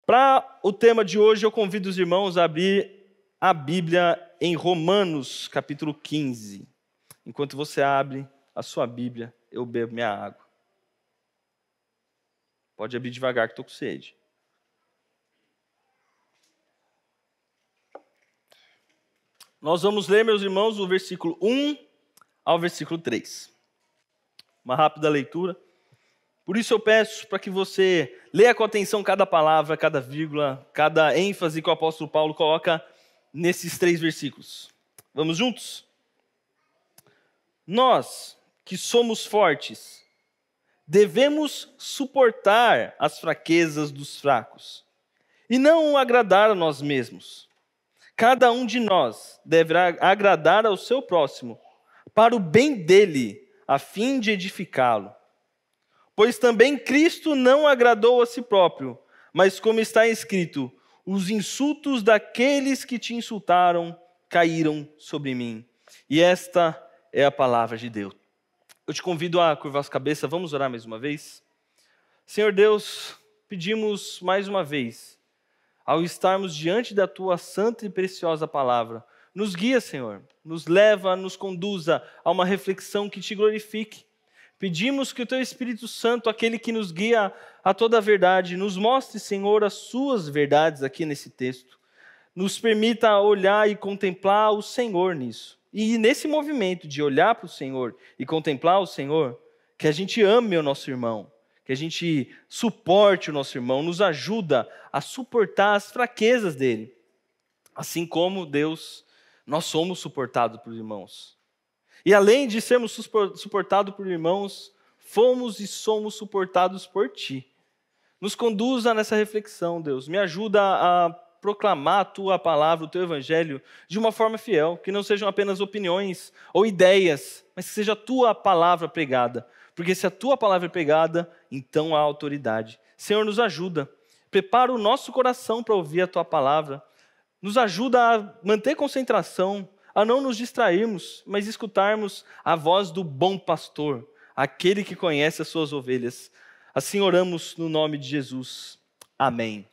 Para o tema de hoje, eu convido os irmãos a abrir a Bíblia em Romanos, capítulo 15. Enquanto você abre a sua Bíblia, eu bebo minha água. Pode abrir devagar que estou com sede. Nós vamos ler, meus irmãos, o versículo 1 ao versículo 3. Uma rápida leitura. Por isso eu peço para que você leia com atenção cada palavra, cada vírgula, cada ênfase que o apóstolo Paulo coloca nesses 3 versículos. Vamos juntos? Nós, que somos fortes, devemos suportar as fraquezas dos fracos e não agradar a nós mesmos. Cada um de nós deverá agradar ao seu próximo, para o bem dele, a fim de edificá-lo. Pois também Cristo não agradou a si próprio, mas como está escrito, os insultos daqueles que te insultaram caíram sobre mim. E esta é a palavra de Deus. Eu te convido a curvar as cabeças, vamos orar mais uma vez? Senhor Deus, pedimos mais uma vez, ao estarmos diante da Tua santa e preciosa palavra, nos guia, Senhor, nos leva, nos conduza a uma reflexão que Te glorifique. Pedimos que o Teu Espírito Santo, aquele que nos guia a toda a verdade, nos mostre, Senhor, as Suas verdades aqui nesse texto. Nos permita olhar e contemplar o Senhor nisso. E nesse movimento de olhar para o Senhor e contemplar o Senhor, que a gente ame o nosso irmão, que a gente suporte o nosso irmão, nos ajuda a suportar as fraquezas dele. Assim como Deus, nós somos suportados por irmãos. E além de sermos suportados por irmãos, fomos e somos suportados por Ti. Nos conduza nessa reflexão, Deus. Me ajuda a proclamar a Tua palavra, o Teu Evangelho, de uma forma fiel. Que não sejam apenas opiniões ou ideias, mas que seja a Tua palavra pregada. Porque se a Tua palavra é pregada, então há autoridade. Senhor, nos ajuda. Prepara o nosso coração para ouvir a Tua palavra. Nos ajuda a manter concentração, a não nos distrairmos, mas escutarmos a voz do bom pastor, aquele que conhece as suas ovelhas. Assim oramos no nome de Jesus. Amém.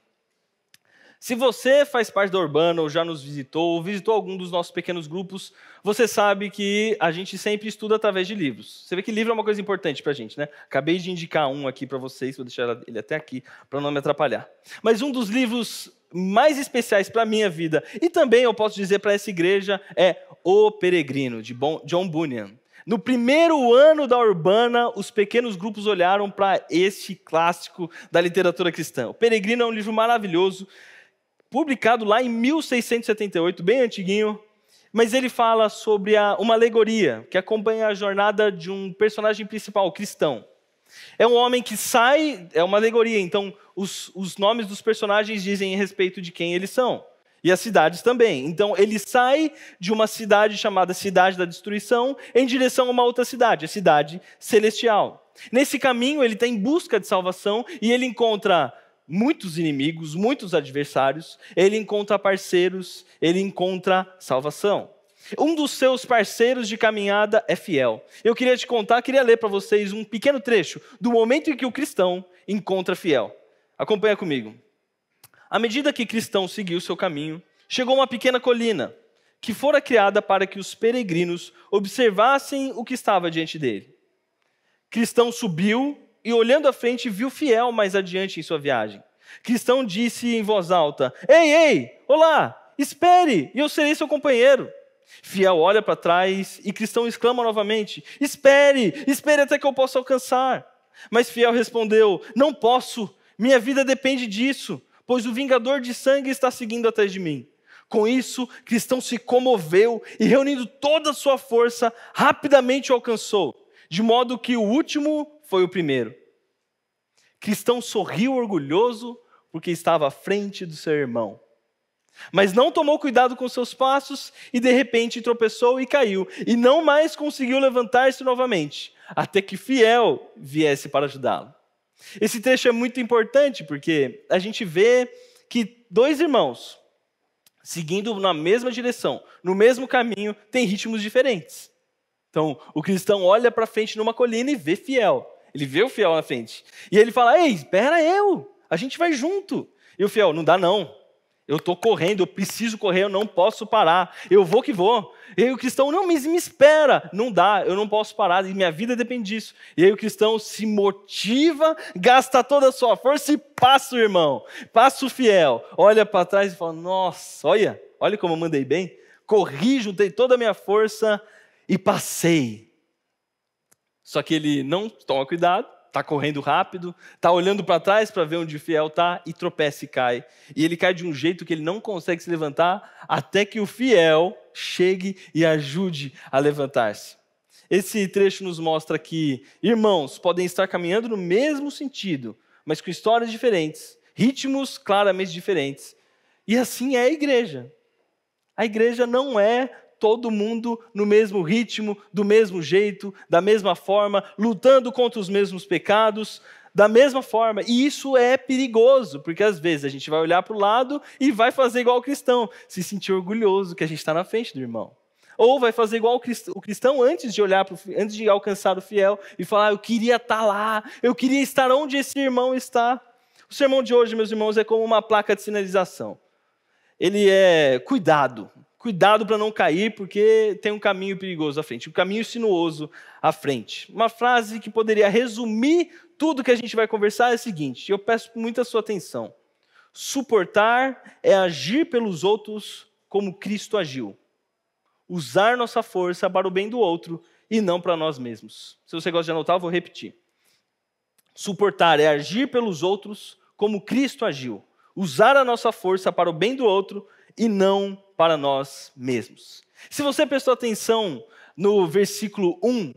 Se você faz parte da Urbana, ou já nos visitou, ou visitou algum dos nossos pequenos grupos, você sabe que a gente sempre estuda através de livros. Você vê que livro é uma coisa importante para a gente, né? Acabei de indicar um aqui para vocês, vou deixar ele até aqui, para não me atrapalhar. Mas um dos livros mais especiais para a minha vida, e também eu posso dizer para essa igreja, é O Peregrino, de John Bunyan. No primeiro ano da Urbana, os pequenos grupos olharam para este clássico da literatura cristã. O Peregrino é um livro maravilhoso, publicado lá em 1678, bem antiguinho, mas ele fala sobre uma alegoria que acompanha a jornada de um personagem principal, cristão. É um homem que sai, é uma alegoria, então os nomes dos personagens dizem a respeito de quem eles são. E as cidades também. Então ele sai de uma cidade chamada Cidade da Destruição em direção a uma outra cidade, a Cidade Celestial. Nesse caminho ele está em busca de salvação e ele encontra muitos inimigos, muitos adversários, ele encontra parceiros, ele encontra salvação. Um dos seus parceiros de caminhada é Fiel. Eu queria ler para vocês um pequeno trecho do momento em que o cristão encontra Fiel. Acompanha comigo. À medida que Cristão seguiu seu caminho, chegou a uma pequena colina, que fora criada para que os peregrinos observassem o que estava diante dele. Cristão subiu e, olhando à frente, viu Fiel mais adiante em sua viagem. Cristão disse em voz alta: Ei, olá, espere, e eu serei seu companheiro. Fiel olha para trás e Cristão exclama novamente: espere até que eu possa alcançar. Mas Fiel respondeu: não posso, minha vida depende disso, pois o vingador de sangue está seguindo atrás de mim. Com isso, Cristão se comoveu e, reunindo toda a sua força, rapidamente o alcançou, de modo que o último foi o primeiro. Cristão sorriu orgulhoso porque estava à frente do seu irmão. Mas não tomou cuidado com seus passos e de repente tropeçou e caiu, e não mais conseguiu levantar-se novamente, até que Fiel viesse para ajudá-lo. Esse trecho é muito importante porque a gente vê que 2 irmãos, seguindo na mesma direção, no mesmo caminho, têm ritmos diferentes. Então, o cristão olha para frente numa colina e vê Fiel. Ele vê o Fiel na frente. E ele fala: ei, espera eu. a gente vai junto. E o fiel, não dá não. Eu estou correndo, eu preciso correr, eu não posso parar. Eu vou que vou. E aí o cristão, não, mas me espera. Não dá, eu não posso parar, e minha vida depende disso. E aí o cristão se motiva, gasta toda a sua força e passa o irmão, passa o fiel. Olha para trás e fala, nossa, olha como eu mandei bem. Corri, juntei toda a minha força e passei. Só que ele não toma cuidado. Está correndo rápido, está olhando para trás para ver onde o fiel está e tropeça e cai. E ele cai de um jeito que ele não consegue se levantar até que o fiel chegue e ajude a levantar-se. Esse trecho nos mostra que irmãos podem estar caminhando no mesmo sentido, mas com histórias diferentes, ritmos claramente diferentes. E assim é a igreja. A igreja não é todo mundo no mesmo ritmo, do mesmo jeito, da mesma forma, lutando contra os mesmos pecados, da mesma forma. E isso é perigoso, porque às vezes a gente vai olhar para o lado e vai fazer igual o cristão, se sentir orgulhoso que a gente está na frente do irmão. Ou vai fazer igual o cristão antes de alcançar o fiel e falar, eu queria estar lá, eu queria estar onde esse irmão está. O sermão de hoje, meus irmãos, é como uma placa de sinalização. Ele é cuidado para não cair, porque tem um caminho perigoso à frente, um caminho sinuoso à frente. Uma frase que poderia resumir tudo que a gente vai conversar é a seguinte, eu peço muita sua atenção. Suportar é agir pelos outros como Cristo agiu. Usar nossa força para o bem do outro e não para nós mesmos. Se você gosta de anotar, eu vou repetir. Suportar é agir pelos outros como Cristo agiu. Usar a nossa força para o bem do outro e não para nós mesmos. Se você prestou atenção no versículo 1,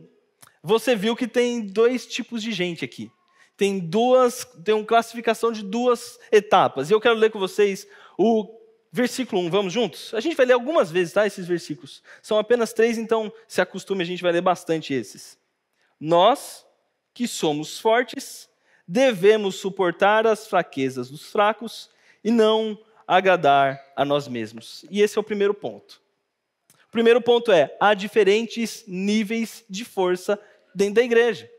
você viu que tem dois tipos de gente aqui. Tem uma classificação de duas etapas. E eu quero ler com vocês o versículo 1. Vamos juntos? A gente vai ler algumas vezes, tá? Esses versículos. São apenas 3, então se acostume, a gente vai ler bastante esses. Nós, que somos fortes, devemos suportar as fraquezas dos fracos e não agradar a nós mesmos. E esse é o primeiro ponto. O primeiro ponto é, há diferentes níveis de força dentro da igreja.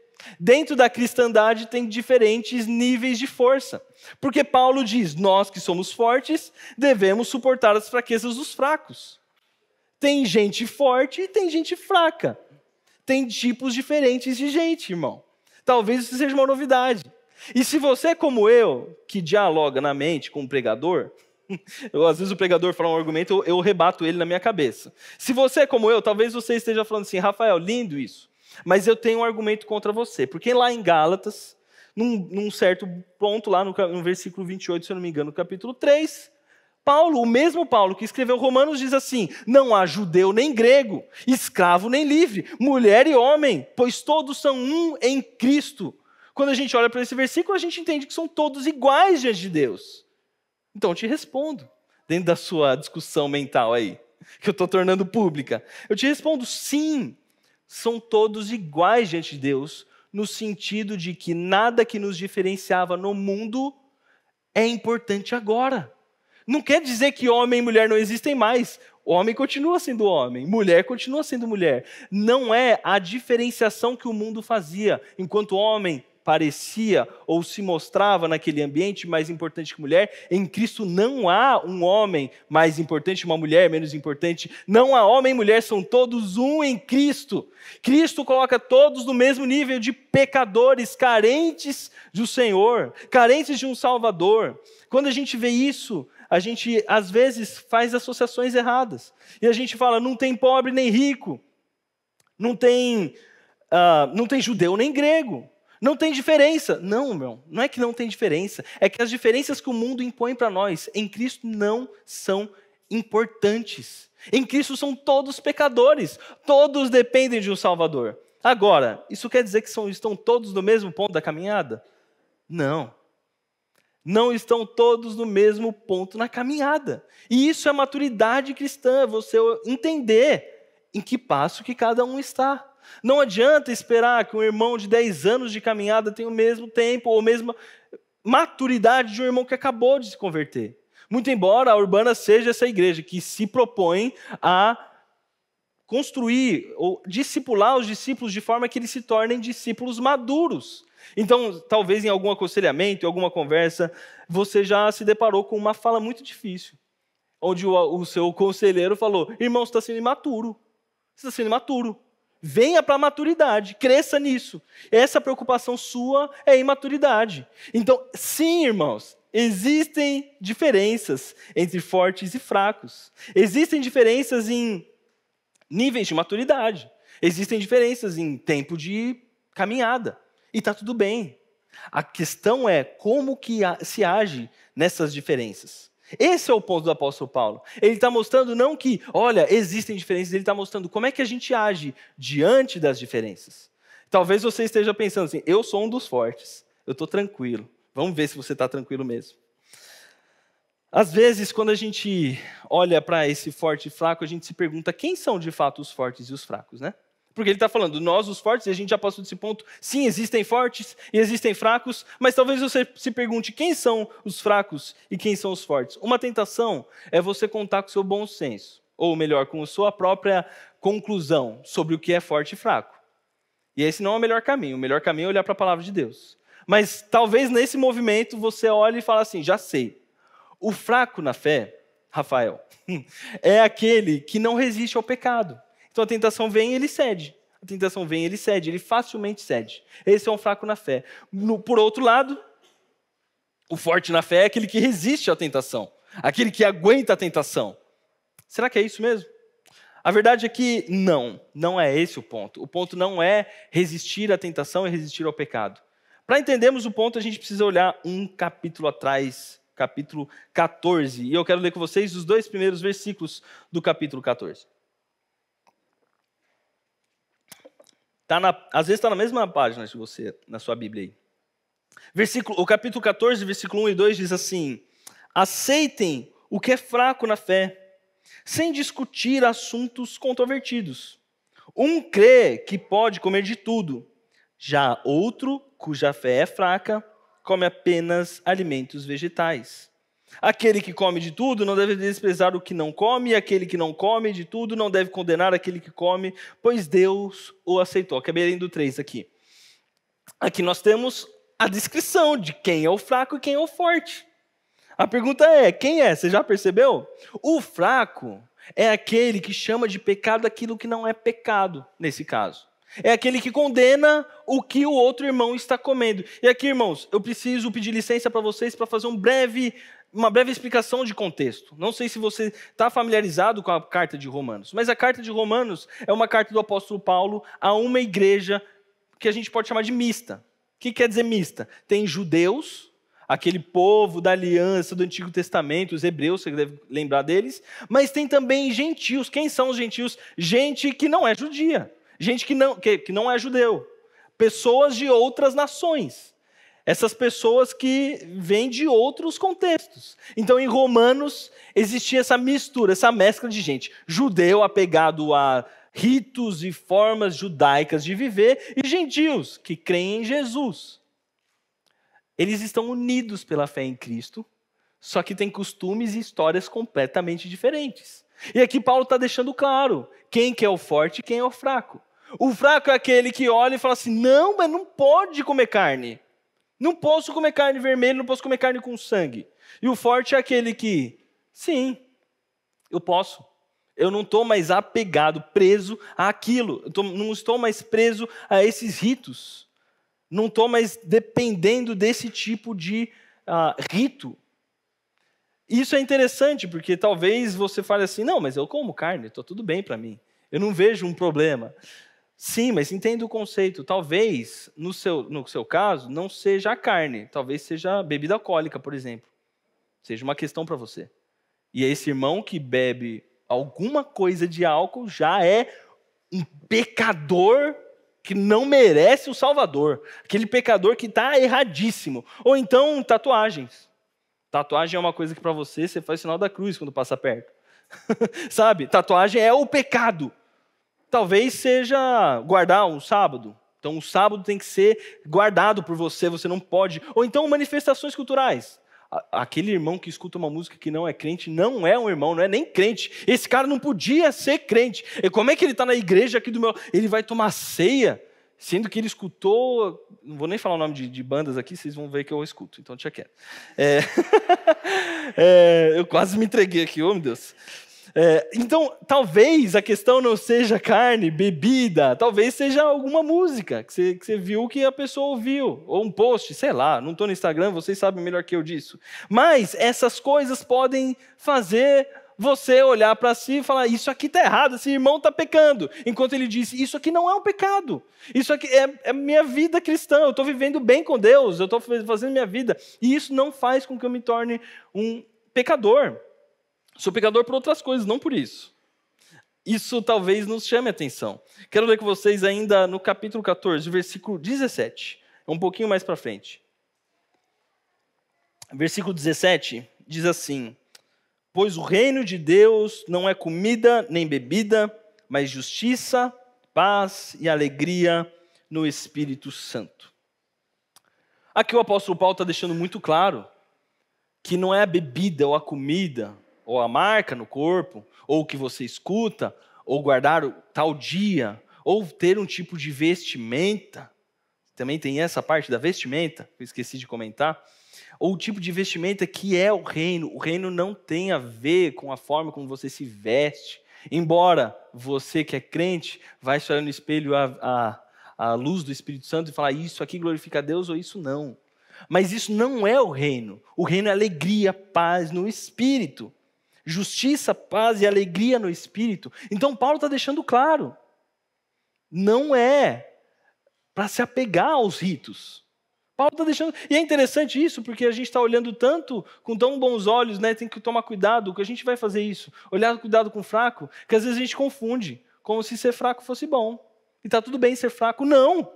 Dentro da cristandade tem diferentes níveis de força. Porque Paulo diz, nós que somos fortes, devemos suportar as fraquezas dos fracos. Tem gente forte e tem gente fraca. Tem tipos diferentes de gente, irmão. Talvez isso seja uma novidade. E se você é como eu, que dialoga na mente com o pregador, às vezes o pregador fala um argumento, eu rebato ele na minha cabeça. Se você é como eu, talvez você esteja falando assim, Rafael, lindo isso, mas eu tenho um argumento contra você. Porque lá em Gálatas, num certo ponto, lá no versículo 28, se eu não me engano, no capítulo 3, Paulo, o mesmo Paulo que escreveu Romanos, diz assim, não há judeu nem grego, escravo nem livre, mulher e homem, pois todos são um em Cristo. Quando a gente olha para esse versículo, a gente entende que são todos iguais diante de Deus. Então eu te respondo, dentro da sua discussão mental aí, que eu estou tornando pública. Eu te respondo, sim, são todos iguais diante de Deus, no sentido de que nada que nos diferenciava no mundo é importante agora. Não quer dizer que homem e mulher não existem mais. Homem continua sendo homem, mulher continua sendo mulher. Não é a diferenciação que o mundo fazia, enquanto homem parecia ou se mostrava naquele ambiente mais importante que mulher. Em Cristo não há um homem mais importante, uma mulher menos importante. Não há homem e mulher, são todos um em Cristo. Cristo coloca todos no mesmo nível de pecadores, carentes do Senhor, carentes de um Salvador. Quando a gente vê isso, a gente às vezes faz associações erradas. E a gente fala, não tem pobre nem rico, não tem judeu nem grego. Não tem diferença. Não, irmão, não é que não tem diferença. É que as diferenças que o mundo impõe para nós, em Cristo não são importantes. Em Cristo são todos pecadores. Todos dependem de um Salvador. Agora, isso quer dizer que estão todos no mesmo ponto da caminhada? Não. Não estão todos no mesmo ponto na caminhada. E isso é maturidade cristã, você entender em que passo que cada um está. Não adianta esperar que um irmão de 10 anos de caminhada tenha o mesmo tempo ou a mesma maturidade de um irmão que acabou de se converter. Muito embora a Urbana seja essa igreja que se propõe a construir ou discipular os discípulos de forma que eles se tornem discípulos maduros. Então, talvez em algum aconselhamento, em alguma conversa, você já se deparou com uma fala muito difícil, onde o seu conselheiro falou: irmão, você está sendo imaturo. Você está sendo imaturo. Venha para a maturidade, cresça nisso. Essa preocupação sua é imaturidade. Então, sim, irmãos, existem diferenças entre fortes e fracos. Existem diferenças em níveis de maturidade. Existem diferenças em tempo de caminhada. E está tudo bem. A questão é como que se age nessas diferenças. Esse é o ponto do apóstolo Paulo. Ele está mostrando não que, olha, existem diferenças, ele está mostrando como é que a gente age diante das diferenças. Talvez você esteja pensando assim: eu sou um dos fortes, eu estou tranquilo. Vamos ver se você está tranquilo mesmo. Às vezes, quando a gente olha para esse forte e fraco, a gente se pergunta quem são de fato os fortes e os fracos, né? Porque ele está falando, nós os fortes, e a gente já passou desse ponto. Sim, existem fortes e existem fracos, mas talvez você se pergunte quem são os fracos e quem são os fortes. Uma tentação é você contar com o seu bom senso, ou melhor, com a sua própria conclusão sobre o que é forte e fraco. E esse não é o melhor caminho. O melhor caminho é olhar para a palavra de Deus. Mas talvez nesse movimento você olhe e fale assim: já sei. O fraco na fé, Rafael, é aquele que não resiste ao pecado. Então a tentação vem e ele cede. A tentação vem e ele cede, ele facilmente cede. Esse é um fraco na fé. Por outro lado, o forte na fé é aquele que resiste à tentação. Aquele que aguenta a tentação. Será que é isso mesmo? A verdade é que não é esse o ponto. O ponto não é resistir à tentação e resistir ao pecado. Para entendermos o ponto, a gente precisa olhar um capítulo atrás, capítulo 14. E eu quero ler com vocês os 2 primeiros versículos do capítulo 14. Às vezes está na mesma página de você, na sua Bíblia aí. O capítulo 14, versículo 1 e 2 diz assim: aceitem o que é fraco na fé, sem discutir assuntos controvertidos. Um crê que pode comer de tudo, já outro, cuja fé é fraca, come apenas alimentos vegetais. Aquele que come de tudo não deve desprezar o que não come, e aquele que não come de tudo não deve condenar aquele que come, pois Deus o aceitou. Acabei lendo 3 aqui. Aqui nós temos a descrição de quem é o fraco e quem é o forte. A pergunta é, quem é? Você já percebeu? O fraco é aquele que chama de pecado aquilo que não é pecado, nesse caso. É aquele que condena o que o outro irmão está comendo. E aqui, irmãos, eu preciso pedir licença para vocês para fazer uma breve explicação de contexto. Não sei se você está familiarizado com a carta de Romanos, mas a carta de Romanos é uma carta do apóstolo Paulo a uma igreja que a gente pode chamar de mista. O que quer dizer mista? Tem judeus, aquele povo da aliança do Antigo Testamento, os hebreus, você deve lembrar deles, mas tem também gentios. Quem são os gentios? Gente que não é judia, gente que não é judeu, pessoas de outras nações. Essas pessoas que vêm de outros contextos. Então, em Romanos, existia essa mistura, essa mescla de gente. Judeu apegado a ritos e formas judaicas de viver, e gentios que creem em Jesus. Eles estão unidos pela fé em Cristo, só que têm costumes e histórias completamente diferentes. E aqui Paulo está deixando claro quem que é o forte e quem é o fraco. O fraco é aquele que olha e fala assim: não, mas não pode comer carne. Não posso comer carne vermelha, não posso comer carne com sangue. E o forte é aquele que, sim, eu posso. Eu não estou mais apegado, preso àquilo. Não estou mais preso a esses ritos. Não estou mais dependendo desse tipo de rito. Isso é interessante, porque talvez você fale assim: não, mas eu como carne, está tudo bem para mim. Eu não vejo um problema. Sim, mas entenda o conceito. Talvez, no seu caso, não seja a carne. Talvez seja bebida alcoólica, por exemplo. Seja uma questão para você. E esse irmão que bebe alguma coisa de álcool já é um pecador que não merece o Salvador. Aquele pecador que está erradíssimo. Ou então, tatuagens. Tatuagem é uma coisa que para você faz sinal da cruz quando passa perto. Sabe? Tatuagem é o pecado. Talvez seja guardar um sábado. Então, o sábado tem que ser guardado por você, você não pode. Ou então, manifestações culturais. Aquele irmão que escuta uma música que não é crente, não é um irmão, não é nem crente. Esse cara não podia ser crente. E como é que ele está na igreja aqui do meu... Ele vai tomar ceia? Sendo que ele escutou, não vou nem falar o nome de bandas aqui, vocês vão ver que eu escuto, então deixa quieto. Eu quase me entreguei aqui, oh meu Deus. Então, talvez a questão não seja carne, bebida, talvez seja alguma música que você viu que a pessoa ouviu, ou um post, sei lá, não estou no Instagram, vocês sabem melhor que eu disso. Mas essas coisas podem fazer você olhar para si e falar, isso aqui está errado, esse irmão está pecando. Enquanto ele disse, isso aqui não é um pecado. Isso aqui é minha vida cristã, eu estou vivendo bem com Deus, eu estou fazendo minha vida. E isso não faz com que eu me torne um pecador. Sou pecador por outras coisas, não por isso. Isso talvez nos chame a atenção. Quero ler com vocês ainda no capítulo 14, versículo 17. É um pouquinho mais para frente. Versículo 17 diz assim: pois o reino de Deus não é comida nem bebida, mas justiça, paz e alegria no Espírito Santo. Aqui o apóstolo Paulo está deixando muito claro que não é a bebida ou a comida, ou a marca no corpo, ou o que você escuta, ou guardar tal dia, ou ter um tipo de vestimenta. Também tem essa parte da vestimenta, que eu esqueci de comentar. Ou o tipo de vestimenta que é o reino. O reino não tem a ver com a forma como você se veste. Embora você que é crente vai se olhar no espelho a luz do Espírito Santo e falar, isso aqui glorifica a Deus ou isso não. Mas isso não é o reino. O reino é alegria, paz no Espírito. Justiça, paz e alegria no Espírito. Então Paulo está deixando claro. Não é para se apegar aos ritos. Paulo está deixando... E é interessante isso, porque a gente está olhando tanto, com tão bons olhos, né? Tem que tomar cuidado, que a gente vai fazer isso. Olhar cuidado com o fraco, que às vezes a gente confunde, como se ser fraco fosse bom. E está tudo bem ser fraco. Não!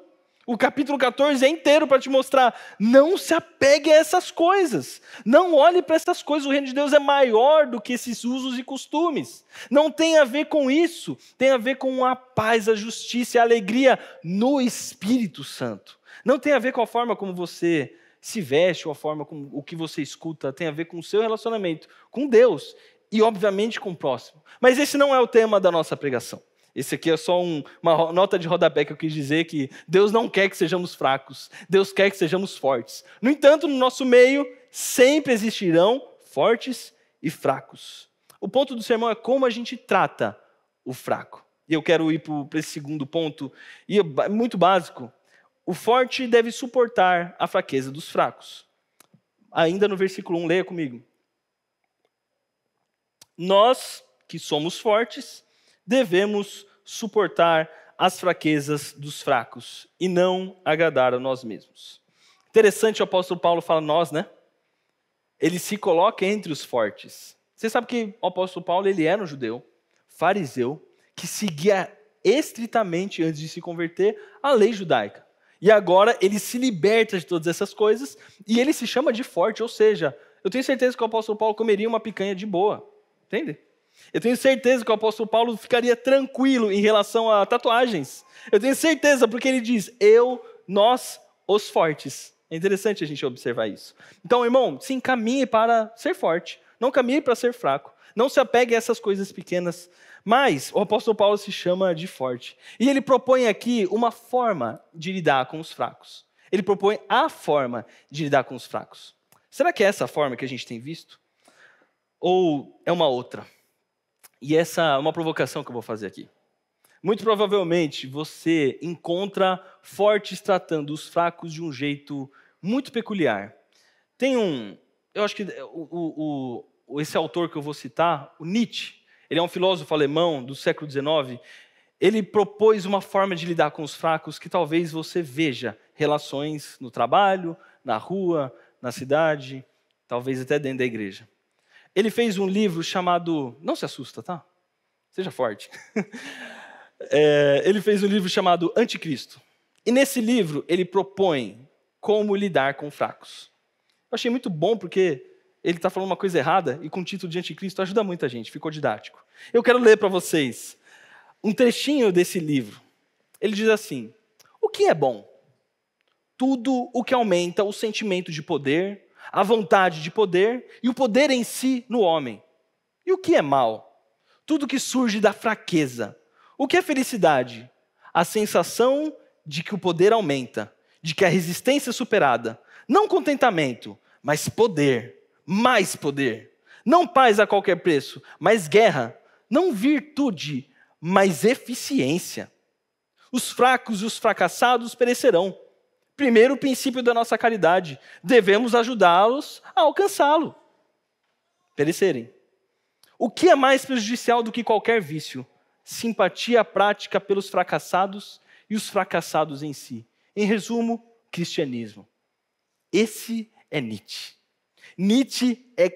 O capítulo 14 é inteiro para te mostrar, não se apegue a essas coisas. Não olhe para essas coisas, o reino de Deus é maior do que esses usos e costumes. Não tem a ver com isso, tem a ver com a paz, a justiça e a alegria no Espírito Santo. Não tem a ver com a forma como você se veste, ou a forma como o que você escuta, tem a ver com o seu relacionamento com Deus e, obviamente, com o próximo. Mas esse não é o tema da nossa pregação. Esse aqui é só uma nota de rodapé que eu quis dizer que Deus não quer que sejamos fracos, Deus quer que sejamos fortes. No entanto, no nosso meio, sempre existirão fortes e fracos. O ponto do sermão é como a gente trata o fraco. E eu quero ir para esse segundo ponto, e é muito básico. O forte deve suportar a fraqueza dos fracos. Ainda no versículo 1, leia comigo. Nós, que somos fortes, devemos suportar as fraquezas dos fracos e não agradar a nós mesmos. Interessante, o apóstolo Paulo fala nós, né? Ele se coloca entre os fortes. Você sabe que o apóstolo Paulo, ele era um judeu, fariseu, que seguia estritamente, antes de se converter, a lei judaica. E agora ele se liberta de todas essas coisas e ele se chama de forte, ou seja, eu tenho certeza que o apóstolo Paulo comeria uma picanha de boa, entende? Eu tenho certeza que o apóstolo Paulo ficaria tranquilo em relação a tatuagens. Eu tenho certeza, porque ele diz, nós, os fortes. É interessante a gente observar isso. Então, irmão, se encaminhe para ser forte. Não caminhe para ser fraco. Não se apegue a essas coisas pequenas. Mas o apóstolo Paulo se chama de forte. E ele propõe aqui uma forma de lidar com os fracos. Ele propõe a forma de lidar com os fracos. Será que é essa forma que a gente tem visto? Ou é uma outra? E essa é uma provocação que eu vou fazer aqui. Muito provavelmente você encontra fortes tratando os fracos de um jeito muito peculiar. Eu acho que esse autor que eu vou citar, o Nietzsche, ele é um filósofo alemão do século XIX, ele propôs uma forma de lidar com os fracos que talvez você veja relações no trabalho, na rua, na cidade, talvez até dentro da igreja. Ele fez um livro chamado... Não se assusta, tá? Seja forte. Ele fez um livro chamado Anticristo. E nesse livro, ele propõe como lidar com fracos. Eu achei muito bom, porque ele está falando uma coisa errada, e com o título de Anticristo ajuda muita gente, ficou didático. Eu quero ler para vocês um trechinho desse livro. Ele diz assim, o que é bom? Tudo o que aumenta o sentimento de poder, a vontade de poder e o poder em si no homem. E o que é mal? Tudo que surge da fraqueza. O que é felicidade? A sensação de que o poder aumenta, de que a resistência é superada. Não contentamento, mas poder, mais poder. Não paz a qualquer preço, mas guerra. Não virtude, mas eficiência. Os fracos e os fracassados perecerão. Primeiro princípio da nossa caridade, devemos ajudá-los a alcançá-lo. Perecerem. O que é mais prejudicial do que qualquer vício? Simpatia prática pelos fracassados e os fracassados em si. Em resumo, cristianismo. Esse é Nietzsche. Nietzsche é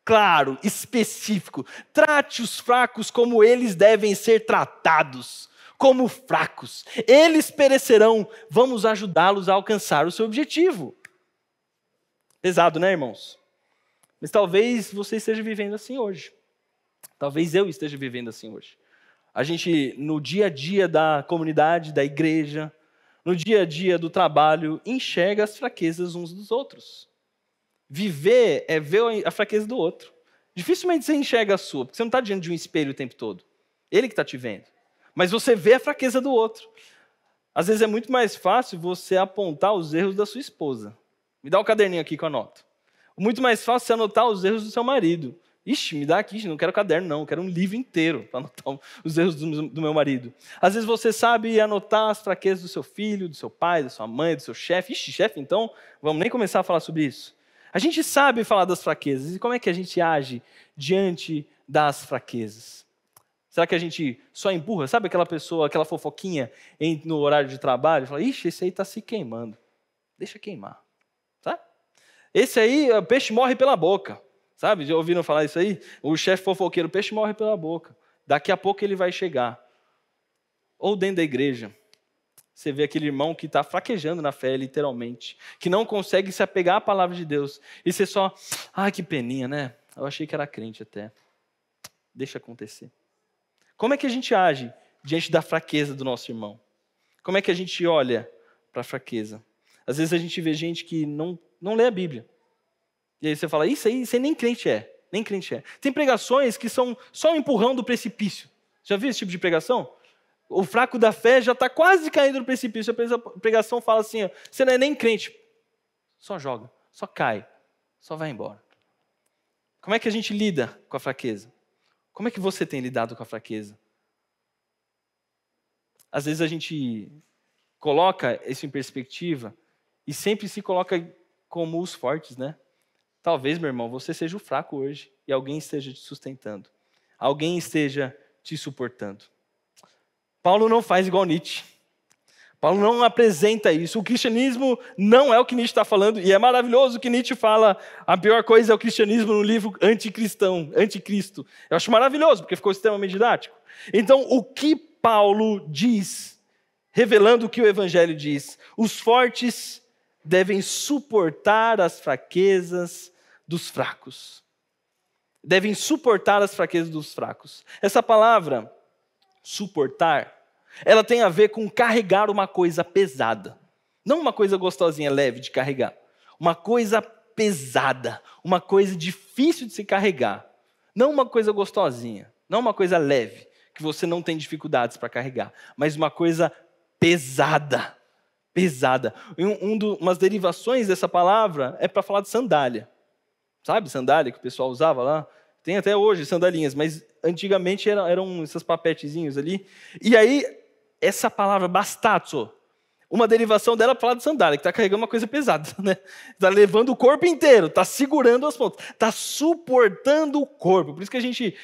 claro, específico. Trate os fracos como eles devem ser tratados, como fracos. Eles perecerão, vamos ajudá-los a alcançar o seu objetivo. Pesado, né, irmãos? Mas talvez você esteja vivendo assim hoje. Talvez eu esteja vivendo assim hoje. A gente, no dia a dia da comunidade, da igreja, no dia a dia do trabalho, enxerga as fraquezas uns dos outros. Viver é ver a fraqueza do outro. Dificilmente você enxerga a sua, porque você não está diante de um espelho o tempo todo. Ele que está te vendo. Mas você vê a fraqueza do outro. Às vezes é muito mais fácil você apontar os erros da sua esposa. Me dá um caderninho aqui que eu anoto. Muito mais fácil você anotar os erros do seu marido. Ixi, me dá aqui, não quero caderno não, quero um livro inteiro para anotar os erros do meu marido. Às vezes você sabe anotar as fraquezas do seu filho, do seu pai, da sua mãe, do seu chefe. Ixi, chefe, então, vamos nem começar a falar sobre isso. A gente sabe falar das fraquezas. E como é que a gente age diante das fraquezas? Será que a gente só empurra? Sabe aquela pessoa, aquela fofoquinha no horário de trabalho? Fala, ixi, esse aí está se queimando. Deixa queimar. Sabe? Esse aí, o peixe morre pela boca. Sabe? Já ouviram falar isso aí? O chefe fofoqueiro, o peixe morre pela boca. Daqui a pouco ele vai chegar. Ou dentro da igreja. Você vê aquele irmão que está fraquejando na fé, literalmente. Que não consegue se apegar à palavra de Deus. E você só, ai, que peninha, né? Eu achei que era crente até. Deixa acontecer. Como é que a gente age diante da fraqueza do nosso irmão? Como é que a gente olha para a fraqueza? Às vezes a gente vê gente que não lê a Bíblia. E aí você fala, isso aí nem crente é. Nem crente é. Tem pregações que são só um empurrão do precipício. Já viu esse tipo de pregação? O fraco da fé já está quase caindo no precipício. A pregação fala assim, ó, você não é nem crente. Só joga, só cai, só vai embora. Como é que a gente lida com a fraqueza? Como é que você tem lidado com a fraqueza? Às vezes a gente coloca isso em perspectiva e sempre se coloca como os fortes, né? Talvez, meu irmão, você seja o fraco hoje e alguém esteja te sustentando. Alguém esteja te suportando. Paulo não faz igual Nietzsche. Paulo não apresenta isso. O cristianismo não é o que Nietzsche está falando. E é maravilhoso que Nietzsche fala a pior coisa é o cristianismo no livro anticristão, anticristo. Eu acho maravilhoso, porque ficou extremamente didático. Então, o que Paulo diz, revelando o que o evangelho diz, os fortes devem suportar as fraquezas dos fracos. Devem suportar as fraquezas dos fracos. Essa palavra, suportar, ela tem a ver com carregar uma coisa pesada. Não uma coisa gostosinha, leve de carregar. Uma coisa pesada, uma coisa difícil de se carregar. Não uma coisa gostosinha, não uma coisa leve, que você não tem dificuldades para carregar, mas uma coisa pesada. Pesada. Umas derivações dessa palavra é para falar de sandália. Sabe sandália que o pessoal usava lá? Tem até hoje sandalinhas, mas antigamente eram esses papetezinhos ali. E aí, essa palavra bastazo, uma derivação dela para falar de sandália, que está carregando uma coisa pesada, né? Está levando o corpo inteiro, está segurando as pontas, está suportando o corpo. Por isso que a gente,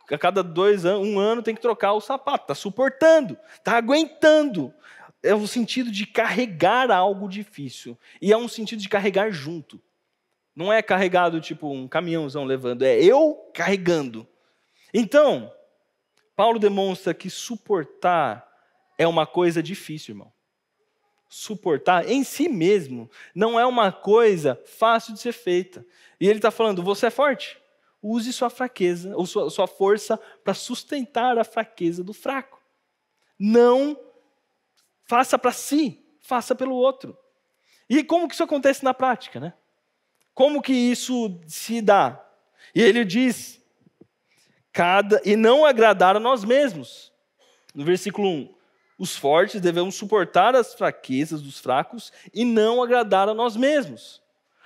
a cada 2 anos, 1 ano, tem que trocar o sapato. Está suportando, está aguentando. É o sentido de carregar algo difícil. E é um sentido de carregar junto. Não é carregado tipo um caminhãozão levando, é eu carregando. Então, Paulo demonstra que suportar é uma coisa difícil, irmão. Suportar em si mesmo não é uma coisa fácil de ser feita. E ele está falando, você é forte? Use sua fraqueza, ou sua força para sustentar a fraqueza do fraco. Não faça para si, faça pelo outro. E como que isso acontece na prática, né? Como que isso se dá? E ele diz, e não agradar a nós mesmos. No versículo 1, Os fortes devemos suportar as fraquezas dos fracos e não agradar a nós mesmos.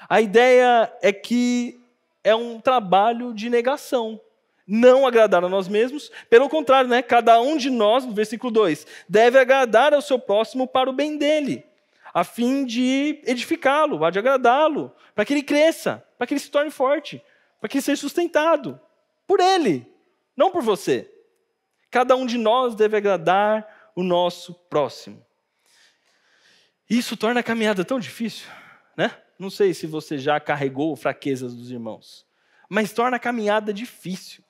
A ideia é que é um trabalho de negação. Não agradar a nós mesmos, pelo contrário, né? Cada um de nós, no versículo 2, deve agradar ao seu próximo para o bem dele, a fim de edificá-lo, de agradá-lo, para que ele cresça, para que ele se torne forte, para que ele seja sustentado por ele, não por você. Cada um de nós deve agradar o nosso próximo. Isso torna a caminhada tão difícil, né? Não sei se você já carregou fraquezas dos irmãos, mas torna a caminhada difícil.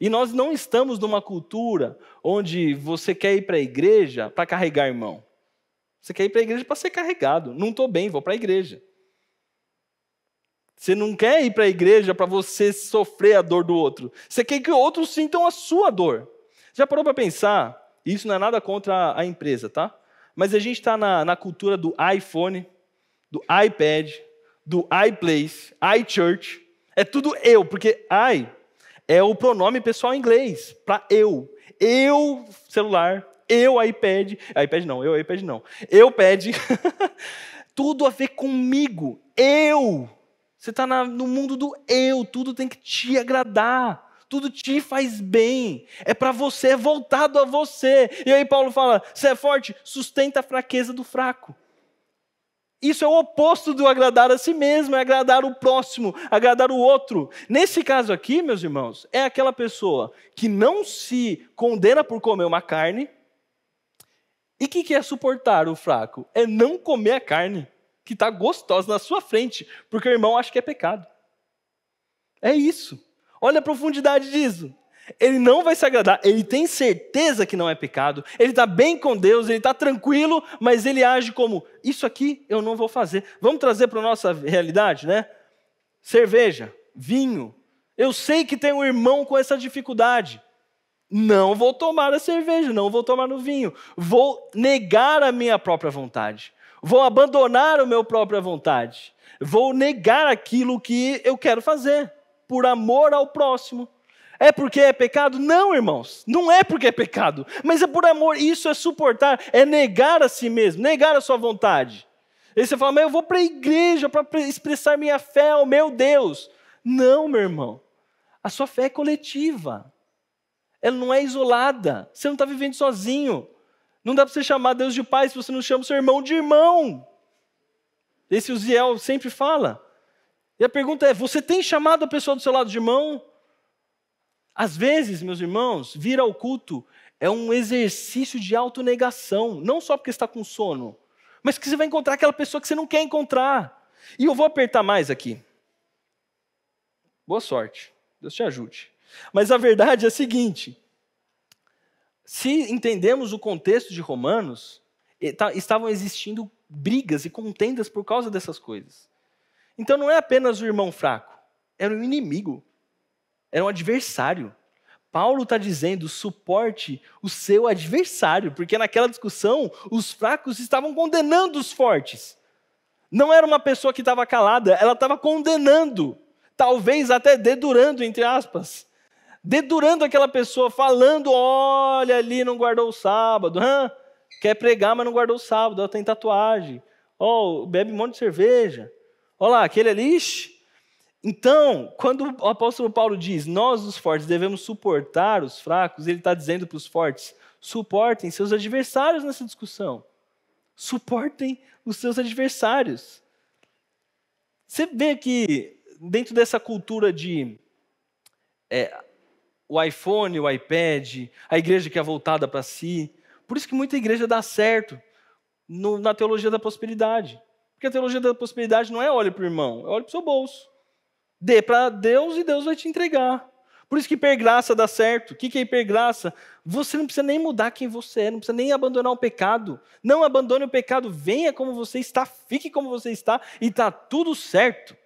E nós não estamos numa cultura onde você quer ir para a igreja para carregar irmão. Você quer ir para a igreja para ser carregado. Não estou bem, vou para a igreja. Você não quer ir para a igreja para você sofrer a dor do outro. Você quer que outros sintam a sua dor. Já parou para pensar? Isso não é nada contra a empresa, tá? Mas a gente está na cultura do iPhone, do iPad, do iPlace, iChurch. É tudo eu, porque I é o pronome pessoal em inglês, para eu. Eu, celular, eu, iPad. iPad não, eu, pad. Tudo a ver comigo. Eu. Você está no mundo do eu, tudo tem que te agradar. Tudo te faz bem. É para você, é voltado a você. E aí Paulo fala, você é forte, sustenta a fraqueza do fraco. Isso é o oposto do agradar a si mesmo, é agradar o próximo, agradar o outro. Nesse caso aqui, meus irmãos, é aquela pessoa que não se condena por comer uma carne. E o que é suportar o fraco? É não comer a carne que está gostosa na sua frente, porque o irmão acha que é pecado. É isso. Olha a profundidade disso. Ele não vai se agradar, ele tem certeza que não é pecado, ele está bem com Deus, ele está tranquilo, mas ele age como, isso aqui eu não vou fazer. Vamos trazer para a nossa realidade, né? Cerveja, vinho. Eu sei que tem um irmão com essa dificuldade. Não vou tomar a cerveja, não vou tomar o vinho. Vou negar a minha própria vontade. Vou abandonar a minha própria vontade. Vou negar aquilo que eu quero fazer, por amor ao próximo. É porque é pecado? Não, irmãos. Não é porque é pecado. Mas é por amor. Isso é suportar. É negar a si mesmo. Negar a sua vontade. Aí você fala, mas eu vou para a igreja para expressar minha fé ao meu Deus. Não, meu irmão. A sua fé é coletiva. Ela não é isolada. Você não está vivendo sozinho. Não dá para você chamar Deus de pai se você não chama o seu irmão de irmão. Esse Uziel sempre fala. E a pergunta é, você tem chamado a pessoa do seu lado de irmão? Às vezes, meus irmãos, vir ao culto é um exercício de autonegação, não só porque está com sono, mas que você vai encontrar aquela pessoa que você não quer encontrar. E eu vou apertar mais aqui. Boa sorte, Deus te ajude. Mas a verdade é a seguinte, se entendemos o contexto de Romanos, estavam existindo brigas e contendas por causa dessas coisas. Então não é apenas o irmão fraco, era um inimigo. Era um adversário. Paulo está dizendo, suporte o seu adversário, porque naquela discussão, os fracos estavam condenando os fortes. Não era uma pessoa que estava calada, ela estava condenando, talvez até dedurando, entre aspas. Dedurando aquela pessoa, falando, olha ali, não guardou o sábado. Quer pregar, mas não guardou o sábado, ela tem tatuagem. Bebe um monte de cerveja. Olha lá, aquele ali, ixi. Então, quando o apóstolo Paulo diz, nós os fortes devemos suportar os fracos, ele está dizendo para os fortes, suportem seus adversários nessa discussão. Suportem os seus adversários. Você vê que dentro dessa cultura de o iPhone, o iPad, a igreja que é voltada para si, por isso que muita igreja dá certo na teologia da prosperidade. Porque a teologia da prosperidade não é olhe para o irmão, é olhe para o seu bolso. Dê para Deus e Deus vai te entregar. Por isso que hipergraça dá certo. O que é hipergraça? Você não precisa nem mudar quem você é, não precisa nem abandonar o pecado. Não abandone o pecado, venha como você está, fique como você está e está tudo certo.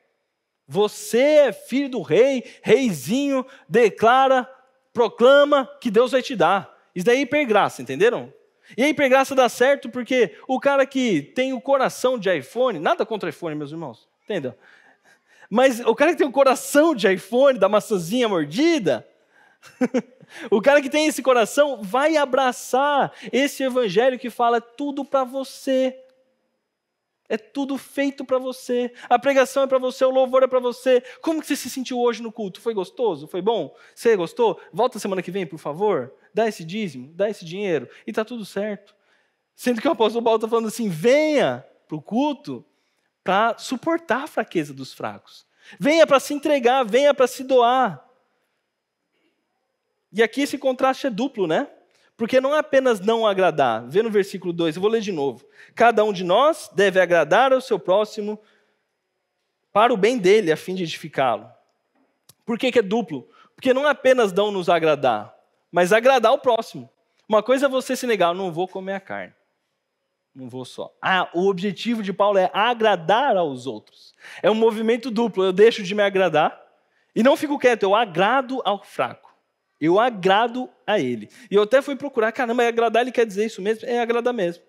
Você é filho do rei, reizinho, declara, proclama que Deus vai te dar. Isso daí é hipergraça, entenderam? E a hipergraça dá certo porque o cara que tem o coração de iPhone, nada contra iPhone, meus irmãos, entendeu? Mas o cara que tem um coração de iPhone, da maçãzinha mordida, O cara que tem esse coração vai abraçar esse evangelho que fala tudo para você. É tudo feito para você. A pregação é para você, o louvor é para você. Como que você se sentiu hoje no culto? Foi gostoso? Foi bom? Você gostou? Volta semana que vem, por favor. Dá esse dízimo, dá esse dinheiro. E está tudo certo. Sendo que o apóstolo Paulo está falando assim, venha para o culto para suportar a fraqueza dos fracos. Venha para se entregar, venha para se doar. E aqui esse contraste é duplo, né? Porque não é apenas não agradar. Vê no versículo 2, eu vou ler de novo. Cada um de nós deve agradar ao seu próximo para o bem dele, a fim de edificá-lo. Por que é duplo? Porque não é apenas não nos agradar, mas agradar o próximo. Uma coisa é você se negar, eu não vou comer a carne. Não vou só. O objetivo de Paulo é agradar aos outros. É um movimento duplo. Eu deixo de me agradar e não fico quieto, eu agrado ao fraco. Eu agrado a ele. E eu até fui procurar, caramba, agradar ele quer dizer isso mesmo? É agradar mesmo.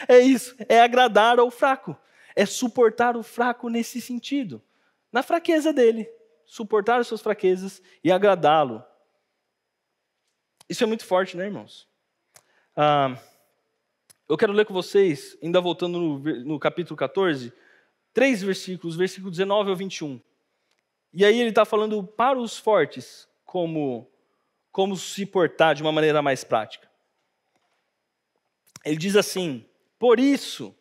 É isso, é agradar ao fraco. É suportar o fraco nesse sentido. Na fraqueza dele. Suportar as suas fraquezas e agradá-lo. Isso é muito forte, né, irmãos? Eu quero ler com vocês, ainda voltando no capítulo 14, 3 versículos, versículo 19 ao 21. E aí ele está falando para os fortes, como se portar de uma maneira mais prática. Ele diz assim, por isso,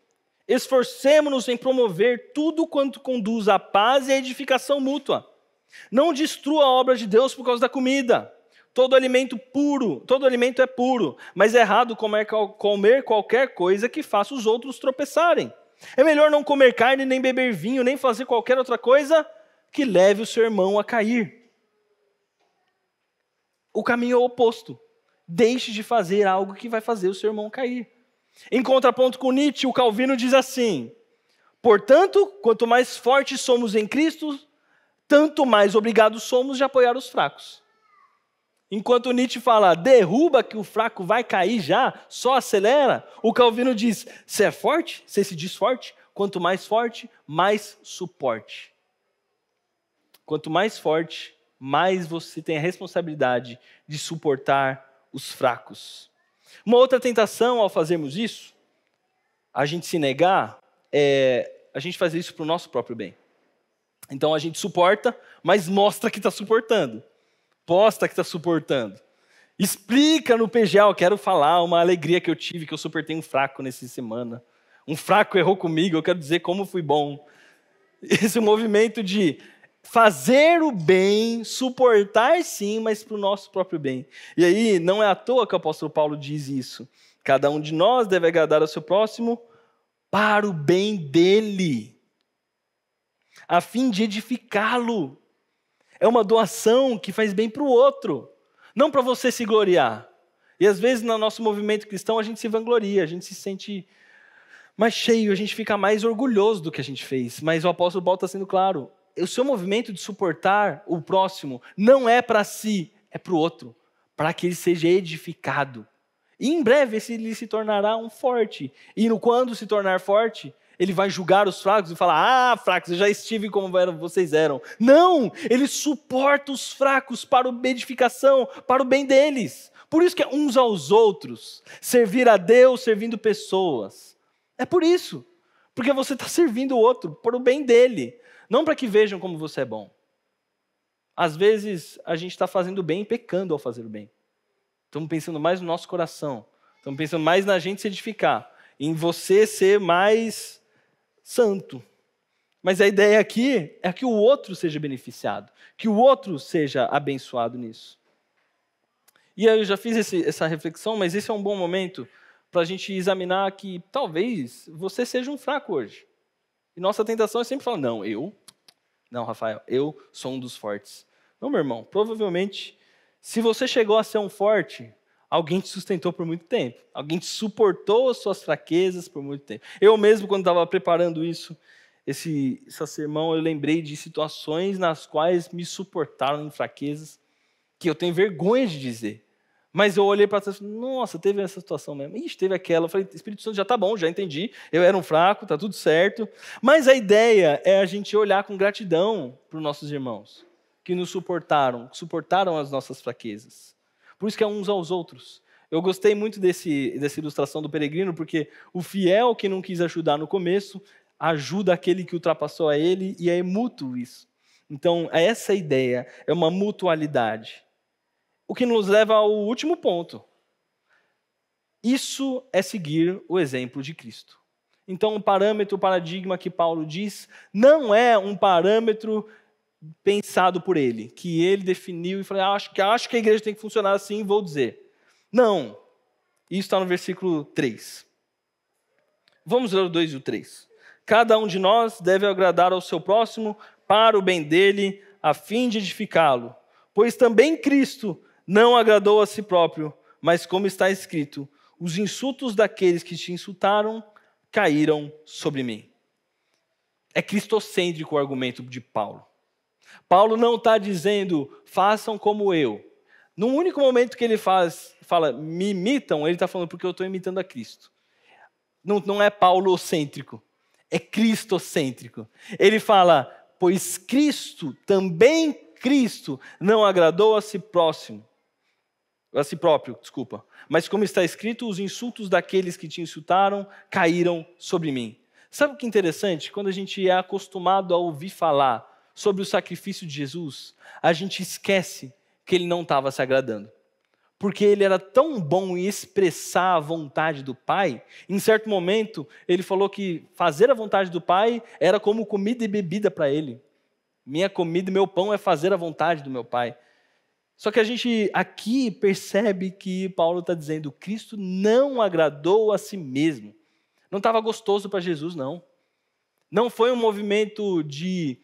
esforcemo-nos em promover tudo quanto conduz à paz e à edificação mútua. Não destrua a obra de Deus por causa da comida. Todo alimento é puro, mas é errado comer qualquer coisa que faça os outros tropeçarem. É melhor não comer carne, nem beber vinho, nem fazer qualquer outra coisa que leve o seu irmão a cair. O caminho é o oposto. Deixe de fazer algo que vai fazer o seu irmão cair. Em contraponto com Nietzsche, o Calvino diz assim, portanto, quanto mais fortes somos em Cristo, tanto mais obrigados somos de apoiar os fracos. Enquanto Nietzsche fala, derruba que o fraco vai cair já, só acelera, o Calvino diz, você é forte, você se diz forte, quanto mais forte, mais suporte. Quanto mais forte, mais você tem a responsabilidade de suportar os fracos. Uma outra tentação ao fazermos isso, a gente se negar, é a gente fazer isso para o nosso próprio bem. Então a gente suporta, mas mostra que está suportando. Posta que está suportando. Explica no PGA, eu quero falar uma alegria que eu tive, que eu suportei um fraco nessa semana. Um fraco errou comigo, eu quero dizer como fui bom. Esse movimento de fazer o bem, suportar sim, mas para o nosso próprio bem. E aí, não é à toa que o apóstolo Paulo diz isso. Cada um de nós deve agradar ao seu próximo para o bem dele, a fim de edificá-lo. É uma doação que faz bem para o outro, não para você se gloriar. E às vezes no nosso movimento cristão a gente se vangloria, a gente se sente mais cheio, a gente fica mais orgulhoso do que a gente fez. Mas o apóstolo Paulo está sendo claro, o seu movimento de suportar o próximo não é para si, é para o outro, para que ele seja edificado. E em breve ele se tornará um forte. E quando se tornar forte, ele vai julgar os fracos e falar, fracos, eu já estive como vocês eram. Não, ele suporta os fracos para a edificação, para o bem deles. Por isso que é uns aos outros, servir a Deus servindo pessoas. É por isso, porque você está servindo o outro para o bem dele, não para que vejam como você é bom. Às vezes a gente está fazendo bem e pecando ao fazer o bem. Estamos pensando mais no nosso coração, estamos pensando mais na gente se edificar, em você ser mais santo. Mas a ideia aqui é que o outro seja beneficiado, que o outro seja abençoado nisso. E aí eu já fiz essa reflexão, mas esse é um bom momento para a gente examinar que talvez você seja um fraco hoje. E nossa tentação é sempre falar, não, Rafael, eu sou um dos fortes. Não, meu irmão, provavelmente, se você chegou a ser um forte, alguém te sustentou por muito tempo. Alguém te suportou as suas fraquezas por muito tempo. Eu mesmo, quando estava preparando esse sermão, eu lembrei de situações nas quais me suportaram em fraquezas que eu tenho vergonha de dizer. Mas eu olhei para trás e falei, nossa, teve essa situação mesmo. Ixi, teve aquela. Eu falei, Espírito Santo, já está bom, já entendi. Eu era um fraco, está tudo certo. Mas a ideia é a gente olhar com gratidão para os nossos irmãos que nos suportaram as nossas fraquezas. Por isso que é uns aos outros. Eu gostei muito dessa ilustração do peregrino, porque o fiel que não quis ajudar no começo, ajuda aquele que ultrapassou a ele, e é mútuo isso. Então, é essa a ideia, é uma mutualidade. O que nos leva ao último ponto. Isso é seguir o exemplo de Cristo. Então, o paradigma que Paulo diz, não é um parâmetro pensado por ele, que ele definiu e falou, acho que a igreja tem que funcionar assim, vou dizer. Não. Isso está no versículo 3. Vamos ler o 2 e o 3. Cada um de nós deve agradar ao seu próximo para o bem dele, a fim de edificá-lo. Pois também Cristo não agradou a si próprio, mas como está escrito, os insultos daqueles que te insultaram caíram sobre mim. É cristocêntrico o argumento de Paulo. Paulo não está dizendo, façam como eu. No único momento que ele fala, me imitam, ele está falando porque eu estou imitando a Cristo. Não é paulocêntrico, é cristocêntrico. Ele fala, pois também Cristo, não agradou a si próprio, mas como está escrito, os insultos daqueles que te insultaram caíram sobre mim. Sabe o que é interessante? Quando a gente é acostumado a ouvir falar sobre o sacrifício de Jesus, a gente esquece que ele não estava se agradando. Porque ele era tão bom em expressar a vontade do Pai, em certo momento ele falou que fazer a vontade do Pai era como comida e bebida para ele. Minha comida e meu pão é fazer a vontade do meu Pai. Só que a gente aqui percebe que Paulo está dizendo, Cristo não agradou a si mesmo. Não estava gostoso para Jesus, não. Não foi um movimento de,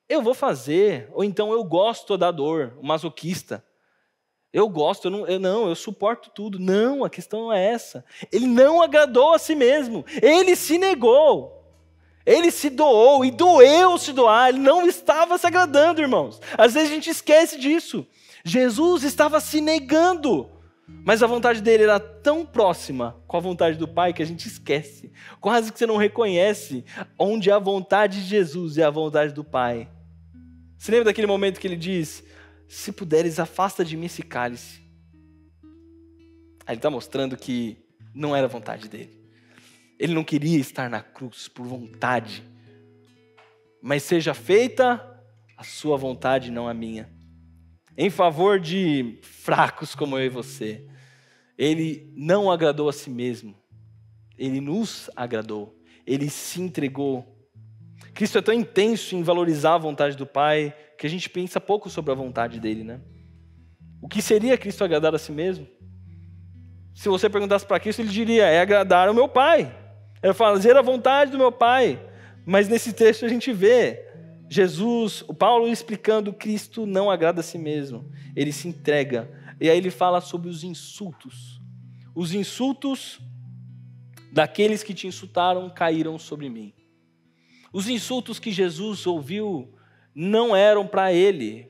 eu vou fazer, ou então eu gosto da dor, o masoquista. Eu gosto, eu suporto tudo. Não, a questão não é essa. Ele não agradou a si mesmo. Ele se negou. Ele se doou e doeu se doar. Ele não estava se agradando, irmãos. Às vezes a gente esquece disso. Jesus estava se negando. Mas a vontade dele era tão próxima com a vontade do Pai que a gente esquece. Quase que você não reconhece onde a vontade de Jesus é a vontade do Pai. Você lembra daquele momento que ele diz, se puderes, afasta de mim esse cálice. Aí ele está mostrando que não era a vontade dele. Ele não queria estar na cruz por vontade. Mas seja feita a sua vontade, não a minha. Em favor de fracos como eu e você. Ele não agradou a si mesmo. Ele nos agradou. Ele se entregou. Cristo é tão intenso em valorizar a vontade do Pai que a gente pensa pouco sobre a vontade dele, né? O que seria Cristo agradar a si mesmo? Se você perguntasse para Cristo, ele diria, é agradar ao meu Pai. É fazer a vontade do meu Pai. Mas nesse texto a gente vê o Paulo explicando Cristo não agrada a si mesmo. Ele se entrega. E aí ele fala sobre os insultos. Os insultos daqueles que te insultaram caíram sobre mim. Os insultos que Jesus ouviu não eram para ele,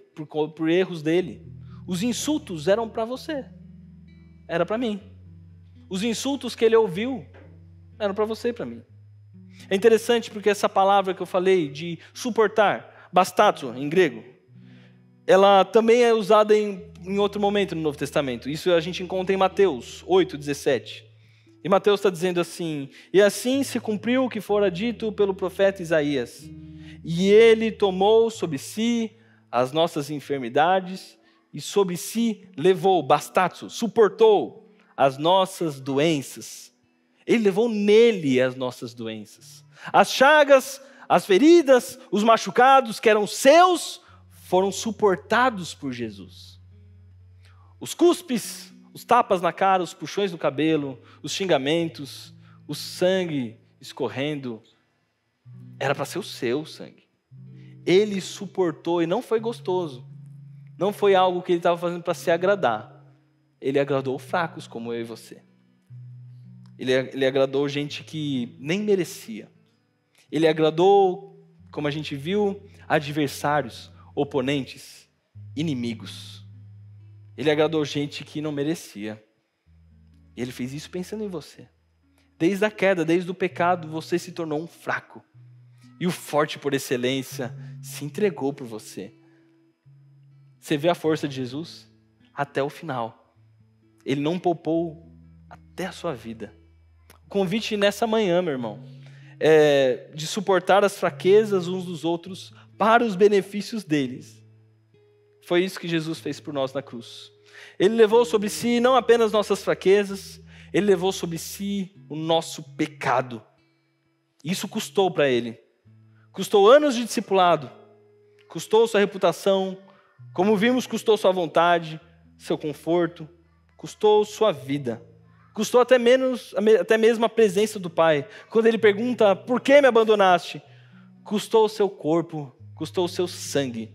por erros dele. Os insultos eram para você. Era para mim. Os insultos que ele ouviu eram para você e para mim. É interessante porque essa palavra que eu falei de suportar, bastazo em grego, ela também é usada em outro momento no Novo Testamento. Isso a gente encontra em Mateus 8:17. E Mateus está dizendo assim, e assim se cumpriu o que fora dito pelo profeta Isaías. E ele tomou sobre si as nossas enfermidades e sobre si levou, bastazo, suportou as nossas doenças. Ele levou nele as nossas doenças. As chagas, as feridas, os machucados que eram seus, foram suportados por Jesus. Os cuspes, os tapas na cara, os puxões no cabelo, os xingamentos, o sangue escorrendo, era para ser o seu sangue. Ele suportou e não foi gostoso. Não foi algo que ele estava fazendo para se agradar. Ele agradou fracos como eu e você. Ele agradou gente que nem merecia. Ele agradou, como a gente viu, adversários, oponentes, inimigos. Ele agradou gente que não merecia. E ele fez isso pensando em você. Desde a queda, desde o pecado, você se tornou um fraco. E o forte por excelência se entregou por você. Você vê a força de Jesus? Até o final. Ele não poupou até a sua vida. O convite nessa manhã, meu irmão, é de suportar as fraquezas uns dos outros para os benefícios deles. Foi isso que Jesus fez por nós na cruz. Ele levou sobre si não apenas nossas fraquezas, ele levou sobre si o nosso pecado. Isso custou para ele. Custou anos de discipulado, custou sua reputação, como vimos, custou sua vontade, seu conforto, custou sua vida. Custou até mesmo a presença do Pai. Quando ele pergunta, por que me abandonaste? Custou o seu corpo, custou o seu sangue.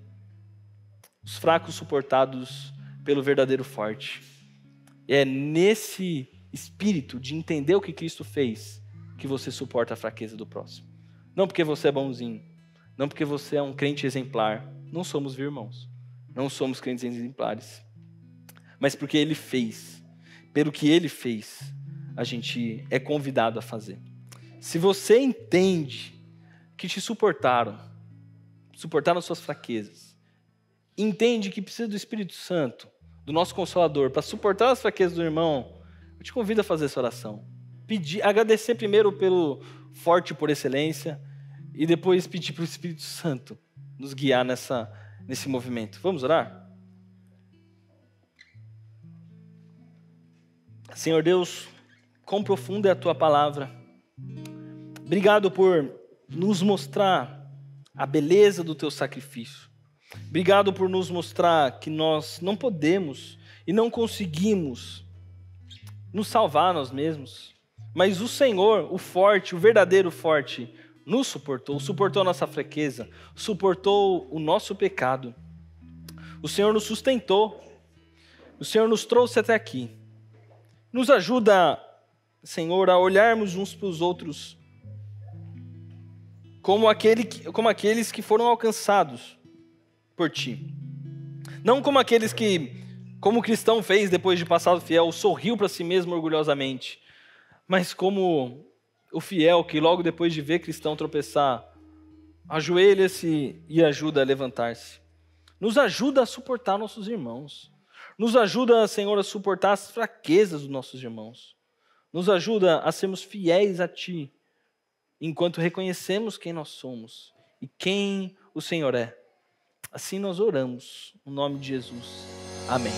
Os fracos suportados pelo verdadeiro forte. É nesse espírito de entender o que Cristo fez que você suporta a fraqueza do próximo. Não porque você é bonzinho, não porque você é um crente exemplar. Não somos, viu, irmãos? Não somos crentes exemplares. Mas porque Ele fez. Pelo que Ele fez, a gente é convidado a fazer. Se você entende que te suportaram suas fraquezas, entende que precisa do Espírito Santo, do nosso Consolador, para suportar as fraquezas do irmão, eu te convido a fazer essa oração. Agradecer primeiro pelo forte por excelência e depois pedir para o Espírito Santo nos guiar nesse movimento. Vamos orar? Senhor Deus, quão profunda é a Tua palavra. Obrigado por nos mostrar a beleza do Teu sacrifício. Obrigado por nos mostrar que nós não podemos e não conseguimos nos salvar nós mesmos. Mas o Senhor, o forte, o verdadeiro forte, nos suportou a nossa fraqueza, suportou o nosso pecado. O Senhor nos sustentou, o Senhor nos trouxe até aqui. Nos ajuda, Senhor, a olharmos uns para os outros como aqueles que foram alcançados por Ti. Não como aqueles que, como o cristão fez depois de passado fiel, sorriu para si mesmo orgulhosamente, mas como o fiel que logo depois de ver cristão tropeçar, ajoelha-se e ajuda a levantar-se. Nos ajuda a suportar nossos irmãos. Nos ajuda, Senhor, a suportar as fraquezas dos nossos irmãos. Nos ajuda a sermos fiéis a Ti, enquanto reconhecemos quem nós somos e quem o Senhor é. Assim nós oramos, no nome de Jesus. Amém.